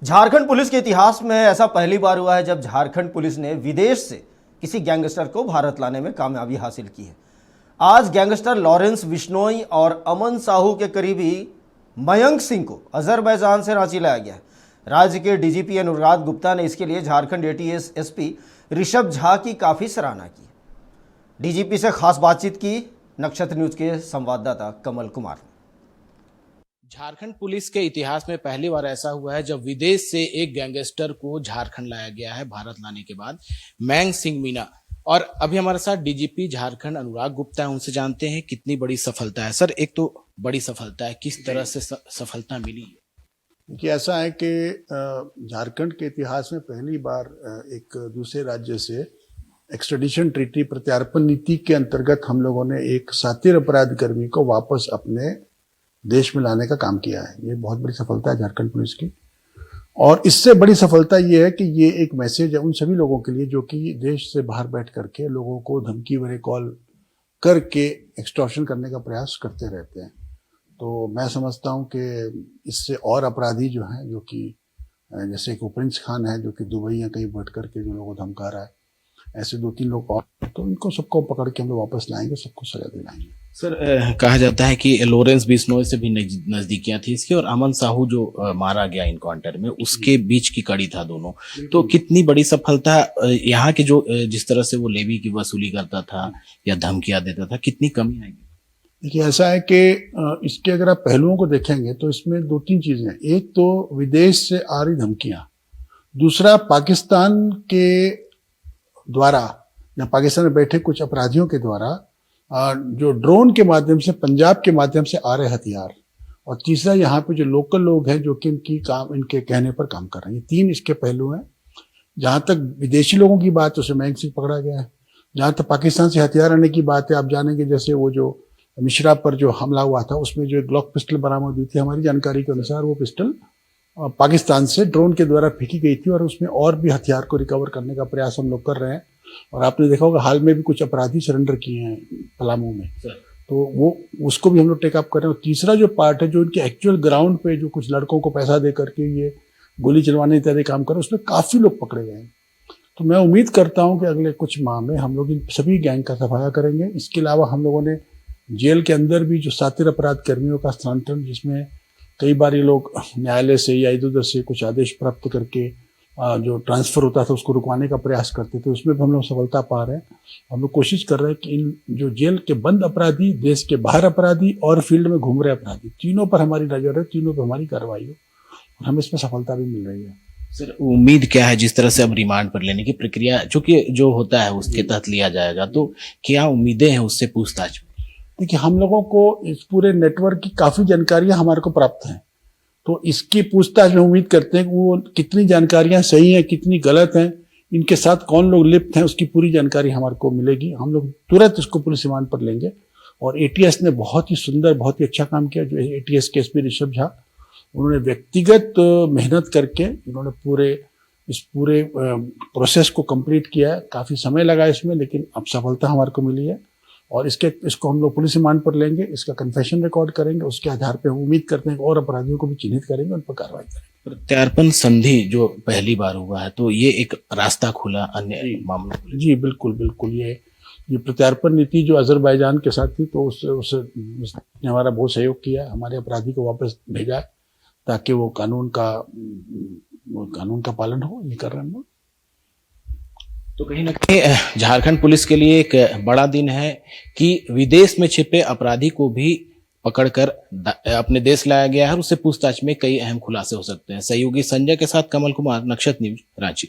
Jharkhand police के इतिहास में ऐसा पहली बार हुआ है जब झारखंड पुलिस ने विदेश से किसी गैंगस्टर को भारत लाने में कामयाबी हासिल की है। आज गैंगस्टर लॉरेंस बिश्नोई और अमन साहू के करीबी मयंक सिंह को अजरबैजान से रांची लाया गया है। राज्य के डीजीपी अनुराग गुप्ता ने इसके लिए झारखंड एटीएस एसपी ऋषभ झा की काफ़ी सराहना की। डीजीपी से खास बातचीत की नक्षत्र न्यूज के संवाददाता कमल कुमार। झारखंड पुलिस के इतिहास में पहली बार ऐसा हुआ है जब विदेश से एक गैंगस्टर को झारखंड लाया गया है भारत लाने के बाद, मयंक सिंह मीना। और अभी हमारे साथ डीजीपी झारखंड अनुराग गुप्ता है, उनसे जानते हैं कितनी बड़ी सफलता है। सर, एक तो बड़ी सफलता है, किस तरह से सफलता मिली है? देखिए, ऐसा है कि झारखंड के इतिहास में पहली बार एक दूसरे राज्य से एक्स्ट्रेडिशन ट्रीटी प्रत्यार्पण नीति के अंतर्गत हम लोगों ने एक सातिर अपराध कर्मी को वापस अपने देश में लाने का काम किया है। ये बहुत बड़ी सफलता है झारखंड पुलिस की। और इससे बड़ी सफलता ये है कि ये एक मैसेज है उन सभी लोगों के लिए जो कि देश से बाहर बैठ करके लोगों को धमकी भरे कॉल करके एक्सटॉर्शन करने का प्रयास करते रहते हैं। तो मैं समझता हूँ कि इससे और अपराधी जो हैं, जो कि जैसे एक प्रिंस खान है जो कि दुबई या कहीं बैठ करके जो लोगों को धमका रहा है, ऐसे 2-3 लोग और, तो इनको सबको पकड़ के हम लोग वापस लाएंगे, सबको सजा दिलाएंगे। सर, कहा जाता है कि लॉरेंस बिश्नोई से भी नजदीकियां थी इसकी, और अमन साहू जो मारा गया इनकाउंटर में, उसके बीच की कड़ी था दोनों। तो कितनी बड़ी सफलता यहाँ के जो जिस तरह से वो लेवी की वसूली करता था या धमकियां देता था, कितनी कमी आएगी? देखिए, ऐसा है कि इसके अगर आप पहलुओं को देखेंगे तो इसमें 2-3 चीजें हैं। एक तो विदेश से आ रही धमकियां, दूसरा पाकिस्तान के द्वारा या पाकिस्तान में बैठे कुछ अपराधियों के द्वारा जो ड्रोन के माध्यम से, पंजाब के माध्यम से आ रहे हथियार, और तीसरा यहाँ पे जो लोकल लोग हैं जो कि इनके कहने पर काम कर रहे हैं। ये 3 इसके पहलू हैं। जहाँ तक विदेशी लोगों की बात है, उसे मयंक सिंह पकड़ा गया है। जहाँ तक पाकिस्तान से हथियार आने की बात है, आप जानेंगे जैसे वो जो मिश्रा पर जो हमला हुआ था उसमें जो ग्लॉक पिस्टल बरामद हुई थी, हमारी जानकारी के अनुसार वो पिस्टल पाकिस्तान से ड्रोन के द्वारा फेंकी गई थी, और उसमें और भी हथियार को रिकवर करने का प्रयास हम लोग कर रहे हैं। और आपने देखा होगा हाल में भी कुछ अपराधी सरेंडर किए हैं पलामू में, तो वो उसको भी हम लोग टेकअप कर रहे हैं। और तीसरा जो पार्ट है, जो इनके एक्चुअल ग्राउंड पे जो कुछ लड़कों को पैसा दे करके ये गोली चलवाने इत्यादि काम कर रहे हैं, उसमें काफ़ी लोग पकड़े गए हैं। तो मैं उम्मीद करता हूँ कि अगले कुछ माह में हम लोग इन सभी गैंग का सफाया करेंगे। इसके अलावा हम लोगों ने जेल के अंदर भी जो सातिर अपराध कर्मियों का स्थानांतरण, जिसमें कई बार ये लोग न्यायालय से या इधर उधर से कुछ आदेश प्राप्त करके जो ट्रांसफर होता था उसको रुकवाने का प्रयास करते थे, उसमें भी हम लोग सफलता पा रहे हैं। हम लोग कोशिश कर रहे हैं कि इन जो जेल के बंद अपराधी, देश के बाहर अपराधी और फील्ड में घूम रहे अपराधी, तीनों पर हमारी नजर है, तीनों पर हमारी कार्रवाई हो, और हमें इसमें सफलता भी मिल रही है। सर, उम्मीद क्या है जिस तरह से अब रिमांड पर लेने की प्रक्रिया चूंकि जो होता है उसके तहत लिया जाएगा, तो क्या उम्मीदें हैं उससे पूछताछ में? देखिए, हम लोगों को इस पूरे नेटवर्क की काफ़ी जानकारियां हमारे को प्राप्त हैं, तो इसकी पूछताछ में उम्मीद करते हैं कि वो कितनी जानकारियां सही हैं, कितनी गलत हैं, इनके साथ कौन लोग लिप्त हैं, उसकी पूरी जानकारी हमारे को मिलेगी। हम लोग तुरंत इसको पुलिस रिमांड पर लेंगे। और एटीएस ने बहुत ही सुंदर, बहुत ही अच्छा काम किया। जो एटीएस के एसपी ऋषभ झा, उन्होंने व्यक्तिगत मेहनत करके इन्होंने इस पूरे प्रोसेस को कंप्लीट किया है। काफ़ी समय लगा इसमें, लेकिन अब सफलता हमारे को मिली है। और इसको हम लोग पुलिस रिमांड पर लेंगे, इसका कन्फेशन रिकॉर्ड करेंगे, उसके आधार पर हम उम्मीद करते हैं कि और अपराधियों को भी चिन्हित करेंगे, उन पर कार्रवाई करेंगे। प्रत्यार्पण संधि जो पहली बार हुआ है, तो ये एक रास्ता खुला अन्य मामलों? जी बिल्कुल बिल्कुल। ये प्रत्यार्पण नीति जो अजरबैजान के साथ थी, तो उसने हमारा बहुत सहयोग किया, हमारे अपराधी को वापस भेजा ताकि वो कानून का पालन हो। ये कर रहे हैं हम लोग। तो कहीं ना कहीं झारखंड पुलिस के लिए एक बड़ा दिन है कि विदेश में छिपे अपराधी को भी पकड़कर अपने देश लाया गया है, और उससे पूछताछ में कई अहम खुलासे हो सकते हैं। सहयोगी संजय के साथ कमल कुमार, नक्षत्र न्यूज, रांची।